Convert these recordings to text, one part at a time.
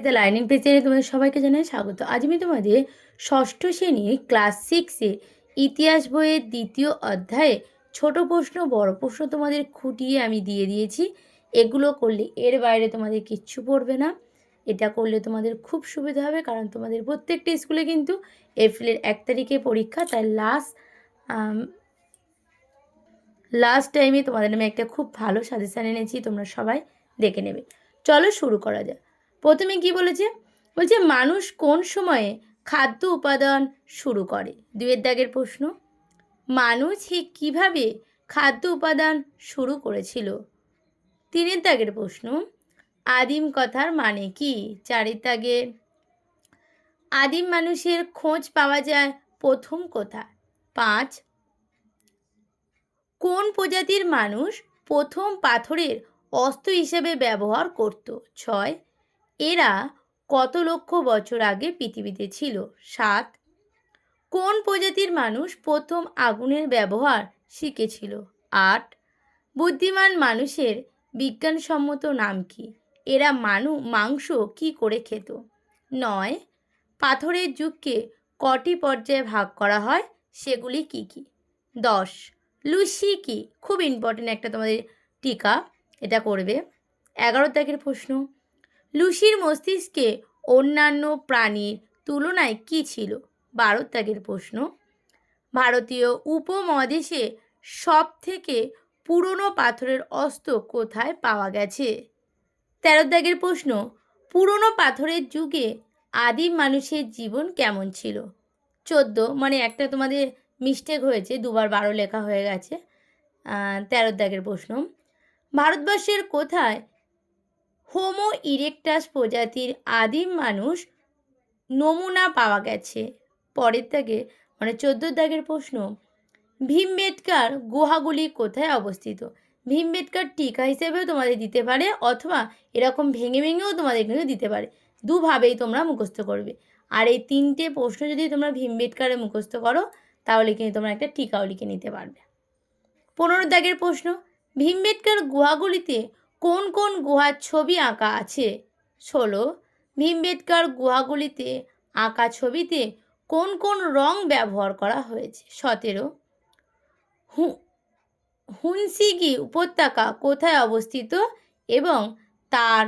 The learning page চ্যানেলে তোমাদের সবাইকে জানাই স্বাগত। আজ আমি তোমাদের ষষ্ঠ শ্রেণীর ক্লাস 6-এ ইতিহাস বইয়ের দ্বিতীয় অধ্যায়ে ছোট প্রশ্ন বড় প্রশ্ন তোমাদের খুঁটিয়ে আমি দিয়ে দিয়েছি। এগুলো করলে এর বাইরে তোমাদের কিচ্ছু পড়বে না। এটা করলে তোমাদের খুব সুবিধা হবে, কারণ তোমাদের প্রত্যেকটা স্কুলে কিন্তু এপ্রিলের 1 তারিখে পরীক্ষা। তাই লাস্ট টাইমে তোমাদের আমি একটা খুব ভালো সাজেশান এনেছি, তোমরা সবাই দেখে নেবে। চলো শুরু করা যাক। প্রথমে কি বলেছে? বলছে মানুষ কোন সময়ে খাদ্য উপাদান শুরু করে? 2-এর দাগের প্রশ্ন। মানুষ কীভাবে খাদ্য উপাদান শুরু করেছিল? 3-এর দাগের প্রশ্ন। আদিম কথার মানে কি? 4-এর দাগে। আদিম মানুষের খোঁজ পাওয়া যায় প্রথম কোথায়? 5। কোন প্রজাতির মানুষ প্রথম পাথরের অস্ত্র হিসেবে ব্যবহার করত? 6। এরা কত লক্ষ বছর আগে পৃথিবীতে ছিল? 7। কোন প্রজাতির মানুষ প্রথম আগুনের ব্যবহার শিখেছিল? 8। বুদ্ধিমান মানুষের বিজ্ঞানসম্মত নাম কি? এরা মাংস কি করে খেত? 9। পাথরের যুগকে কটি পর্যায়ে ভাগ করা হয়? সেগুলি কি কি? 10। লুসি কি? খুব ইম্পর্টেন্ট একটা তোমাদের টিকা, এটা করবে। 11 দাগের প্রশ্ন। লুসির মস্তিষ্কে অন্যান্য প্রাণীর তুলনায় কি ছিল? 12 দাগের প্রশ্ন। ভারতীয় উপমহাদেশে সব থেকে পুরনো পাথরের অস্ত্র কোথায় পাওয়া গেছে? 13 দাগের প্রশ্ন। পুরনো পাথরের যুগে আদিম মানুষের জীবন কেমন ছিল? 14, মানে একটা তোমাদের মিস্টেক হয়েছে, 2বার 12 লেখা হয়ে গেছে। 13 দাগের প্রশ্ন। ভারতবর্ষের কোথায় হোমো ইরেক্টাস প্রজাতির আদিম মানুষ নমুনা পাওয়া গেছে? পরের দাগে, মানে 14 দাগের প্রশ্ন। ভীমবেটকার গুহাগুলি কোথায় অবস্থিত? ভীমবেটকার টিকা হিসেবেও তোমাদের দিতে পারে, অথবা এরকম ভেঙে ভেঙেও তোমাদের কিন্তু দিতে পারে। দুভাবেই তোমরা মুখস্থ করবে। আর এই 3টে প্রশ্ন যদি তোমরা ভীমবেটকারে মুখস্থ করো, তাহলে কিন্তু তোমরা একটা টিকাও লিখে নিতে পারবে। 15 দাগের প্রশ্ন। ভীমবেটকার গুহাগুলিতে কোন কোন গুহার ছবি আঁকা আছে? 16। ভীমবেটকার গুহাগুলিতে আঁকা ছবিতে কোন কোন রং ব্যবহার করা হয়েছে? 17। হুনসিগি উপত্যকা কোথায় অবস্থিত এবং তার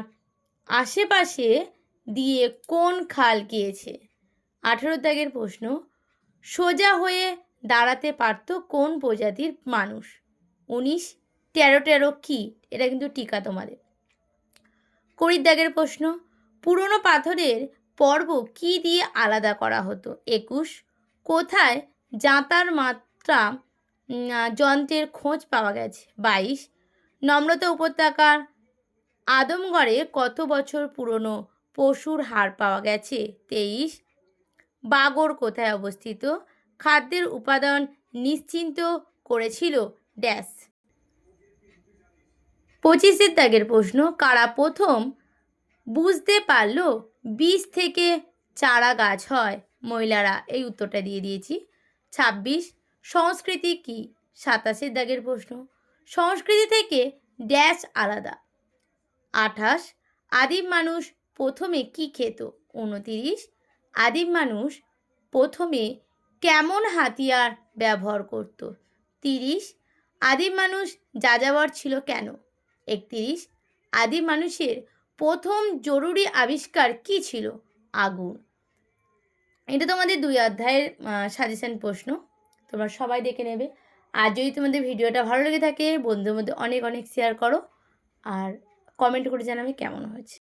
আশেপাশে দিয়ে কোন খাল গিয়েছে? 18 দাগের প্রশ্ন। সোজা হয়ে দাঁড়াতে পারত কোন প্রজাতির মানুষ? 19। 13 কি? এটা কিন্তু টিকা তোমাদের। 20 দাগের প্রশ্ন। পুরনো পাথরের পর্ব কি দিয়ে আলাদা করা হতো? 21। কোথায় জাঁতার মাত্রা যন্ত্রের খোঁজ পাওয়া গেছে? 22। নম্রতা উপত্যকার আদমগড়ে কত বছর পুরনো পশুর হাড় পাওয়া গেছে? 23। বাগর কোথায় অবস্থিত? খাদ্যের উপাদান নিশ্চিন্ত করেছিল ড্যাশ। 25 দাগের প্রশ্ন। কারা প্রথম বুঝতে পারলো বীজ থেকে চারা গাছ হয়? মহিলারা। এই উত্তরটা দিয়ে দিয়েছি। 26। সংস্কৃতি কি? 27 দাগের প্রশ্ন। সংস্কৃতি থেকে ড্যাশ আলাদা। 28। আদিম মানুষ প্রথমে কি খেত? 29। আদিম মানুষ প্রথমে কেমন হাতিয়ার ব্যবহার করত? 30। আদিম মানুষ যাযাবর ছিল কেন? 31। আদিম মানুষের প্রথম জরুরি আবিষ্কার কি ছিল? আগুন। এটা তোমাদের 2 অধ্যায়ের সাজেশন প্রশ্ন, তোমরা সবাই দেখে নেবে। আর যদি তোমাদের ভিডিওটা ভালো লেগে থাকে, বন্ধুদের মধ্যে অনেক অনেক শেয়ার করো, আর কমেন্ট করে জানাবে কেমন হয়েছে।